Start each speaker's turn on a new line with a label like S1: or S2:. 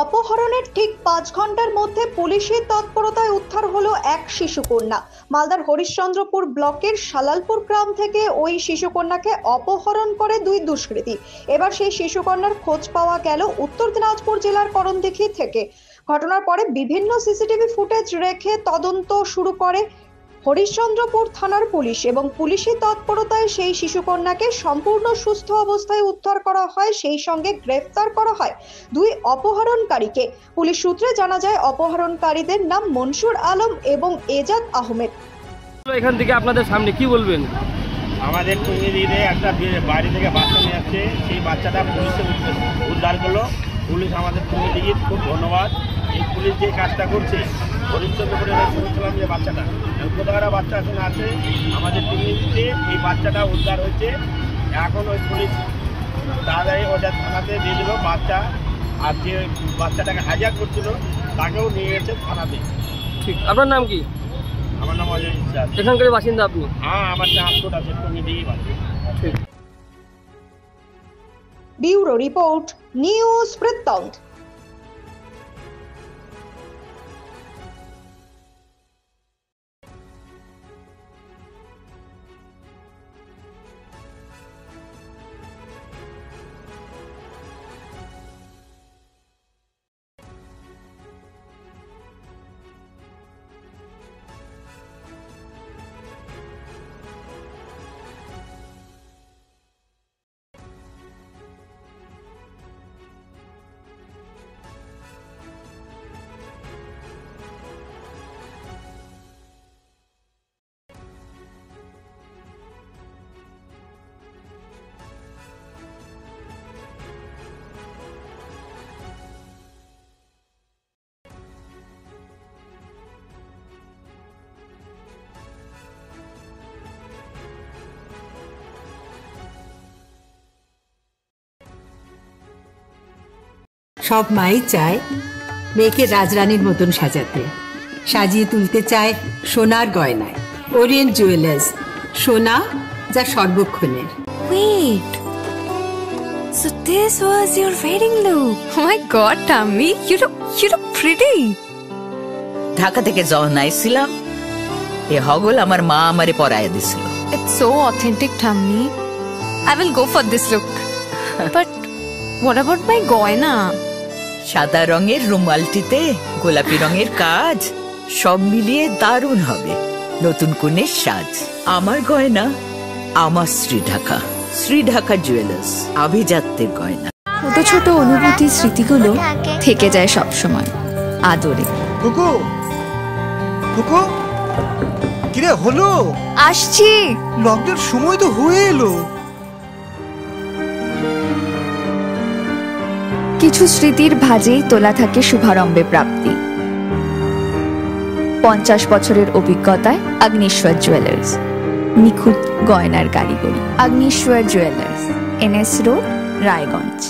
S1: অপহরণের ঠিক ৫ ঘন্টার মধ্যে পুলিশের তৎপরতায় উদ্ধার হলো এক শিশুকন্যা। মালদার হরিশ্চন্দ্রপুর ব্লকের সালালপুর গ্রাম থেকে ওই শিশুকন্যাকে অপহরণ করে দুই দুষ্কৃতী। এবার সেই শিশুকন্যার খোঁজ পাওয়া গেল উত্তর দিনাজপুর জেলার করণদিঘি থেকে। ঘটনার পরে বিভিন্ন সিসিটিভি ফুটেজ রেখে তদন্ত শুরু করে হরিশ্চন্দ্রপুর থানার পুলিশ এবং পুলিশি তৎপরতায় সেই শিশুকন্যাকে সম্পূর্ণ সুস্থ অবস্থায় উদ্ধার করা হয়, সেই সঙ্গে গ্রেফতার করা হয় দুই অপহরণকারীকে। পুলিশ সূত্রে জানা যায় অপহরণকারীদের নাম মনসুর আলম এবং এজাজ আহমেদ।
S2: এখান থেকে আপনাদের সামনে কি বলবেন?
S3: আমাদের টুঙ্গিদিঘিতে একটা বাড়ি থেকে বাচ্চা নিয়ে আসছে, সেই বাচ্চাটা পুলিশে উদ্ধার করলো। পুলিশ আমাদের টুঙ্গিদিঘির খুব ধন্যবাদ। এই পুলিশ যে কাজটা করছে, হরিশ্চন্দ্রপুরে শুনেছিলাম যে বাচ্চাটা কোথাকার বাচ্চা এখন আছে আমাদের টুঙ্গিদিঘিতে, এই বাচ্চাটা উদ্ধার হয়েছে। এখন ওই পুলিশ তাড়াতাড়ি ওটা থানাতে দিয়ে দিল বাচ্চা, আর যে বাচ্চাটাকে হাইজ্যাক করছিল তাকেও নিয়ে গেছে থানাতে।
S2: ঠিক, আপনার নাম কি?
S3: আমার নাম অজয় বিশ্বাস।
S2: এখানকার বাসিন্দা আপনি?
S3: হ্যাঁ, আমার ট্রান্সপোর্ট আছে টুঙ্গিদিঘি বাসিন্দা।
S2: ঠিক।
S1: ব্যুরো রিপোর্ট, নিউজ বৃত্তান্ত।
S4: সব মাই চায় মেয়েকে রাজরানীর মতন সাজাতে, সাজিয়ে তুলতে চায় সোনার গয়নায়। ওরিয়েন্ট জুয়েলার্স, সোনা যা সর্বক্ষণের।
S5: Wait, so this was your wedding look? Oh my God, Tammy, you look pretty.
S6: Dhaka থেকে যখন আইছিলাম এ হগল আমার মা আমারে পরায় দিছিল।
S5: It's so authentic, Tammy. I will go for this look. But what about my goina?
S6: সাদা রঙের রুমালটিতে গোলাপি রঙের কাজ, সব মিলিয়ে দারুণ হবে নতুন কনের সাজ। আমার গয়না আমার শ্রীঢাকা জুয়েলার্স, আভিজাত্যের গয়না।
S5: ছোট ছোট অনুভূতি, স্মৃতিগুলো থেকে যায় সব সময় আদরে।
S7: কুকু কুকু, কিরে হলো?
S5: আসছি,
S7: লকডাউন সময় তো হয়ে এলো।
S5: কিছু স্মৃতির ভাজেই তোলা থাকে শুভারম্ভে প্রাপ্তি। 50 বছরের অভিজ্ঞতায় আগ্নেশ্বর জুয়েলার্স, নিখুঁত গয়নার কারিগরি। Agneshwar jewellers, NS road, Raiganj.